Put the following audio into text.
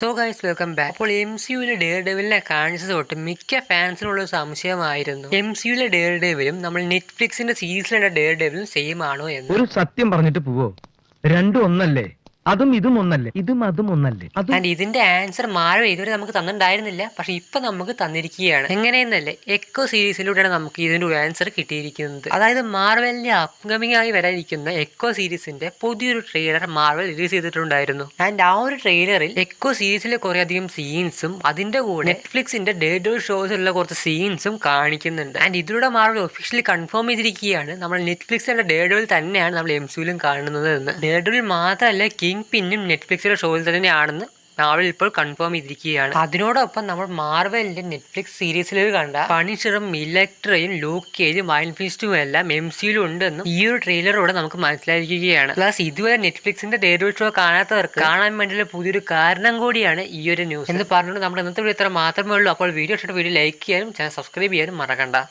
So guys welcome back. അപ്പോൾ MCUവിലെ dare ഡെവിലിനെ കാണിച്ചത് തൊട്ട് മിക്ക ഫാൻസിനുള്ള ഒരു സംശയമായിരുന്നു, MCUവിലെ ഡെയർ ഡെവിലും നമ്മൾ നെറ്റ്ഫ്ലിക്സിന്റെ സീരീസിലുള്ള ഡെയർ ഡെവിലും സെയിം ആണോ എന്ന്. ഒരു സത്യം പറഞ്ഞിട്ട് പോവോ? രണ്ടും ഒന്നല്ലേ? അതും ഇതും ഒന്നല്ലേ? ഇതും അതും ഒന്നല്ലേ? ആൻഡ് ഇതിന്റെ ആൻസർ മാർവൽ ഇതുവരെ നമുക്ക് തന്നിട്ടുണ്ടായിരുന്നില്ല, പക്ഷെ ഇപ്പൊ നമുക്ക് തന്നിരിക്കുകയാണ്. എങ്ങനെയെന്നല്ലേ, എക്കോ സീരീസിലൂടെയാണ് നമുക്ക് ഇതിന്റെ ഒരു ആൻസർ കിട്ടിയിരിക്കുന്നത്. അതായത് മാർവലിന്റെ അപ്കമിംഗ് ആയി വരാനിരിക്കുന്ന എക്കോ സീരീസിന്റെ പുതിയൊരു ട്രെയിലർ മാർവൽ റിലീസ് ചെയ്തിട്ടുണ്ടായിരുന്നു. ആൻഡ് ആ ഒരു ട്രെയിലറിൽ എക്കോ സീരീസിലെ കുറെ അധികം സീൻസും അതിന്റെ കൂടെ നെറ്റ്ഫ്ലിക്സിന്റെ ഡേറ്റ് ഷോസിലുള്ള കുറച്ച് സീൻസും കാണിക്കുന്നുണ്ട്. ആൻഡ് ഇതിലൂടെ മാർവൽ ഒഫീഷ്യലി കൺഫേം ചെയ്തിരിക്കുകയാണ് നമ്മൾ നെറ്റ്ഫ്ലിക്സിന്റെ ഡേറ്റ് തന്നെയാണ് നമ്മൾ MCUവിലും കാണുന്നത് എന്ന്. ഡേറ്റ് മാത്രമല്ല, കിങ് പിന്നും നെറ്റ്ഫ്ലിക്സിലെ ഷോയിൽ തന്നെയാണെന്ന് മാർവൽ ഇപ്പോൾ കൺഫേം ചെയ്തിരിക്കുകയാണ്. അതിനോടൊപ്പം നമ്മൾ മാർവലിന്റെ നെറ്റ്ഫ്ലിക്സ് സീരീസിൽ കണ്ട പണിഷറും ഇലക്ട്രയും ലൂക്ക് കേജും അയൺ ഫിസ്റ്റും എല്ലാം MCUവിലും ഉണ്ടെന്നും ഈ ഒരു ട്രെയിലറോടെ നമുക്ക് മനസ്സിലായിരിക്കുകയാണ്. പ്ലസ് ഇതുവരെ നെറ്റ്ഫ്ലിക്സിന്റെ ഡേറ്റ് ഷോ കാണാത്തവർക്ക് കാണാൻ വേണ്ടിയുള്ള പുതിയൊരു കാരണം കൂടിയാണ് ഈ ഒരു ന്യൂസ് എന്ന് പറഞ്ഞുകൊണ്ട് നമ്മുടെ ഇന്നത്തെ വീഡിയോ ഇത്ര മാത്രമേ ഉള്ളൂ. അപ്പോൾ വീഡിയോ ഇഷ്ടപ്പെട്ട വീഡിയോ ലൈക്ക് ചെയ്യാനും ചാനൽ സബ്സ്ക്രൈബ് ചെയ്യാനും മറക്കണ്ട.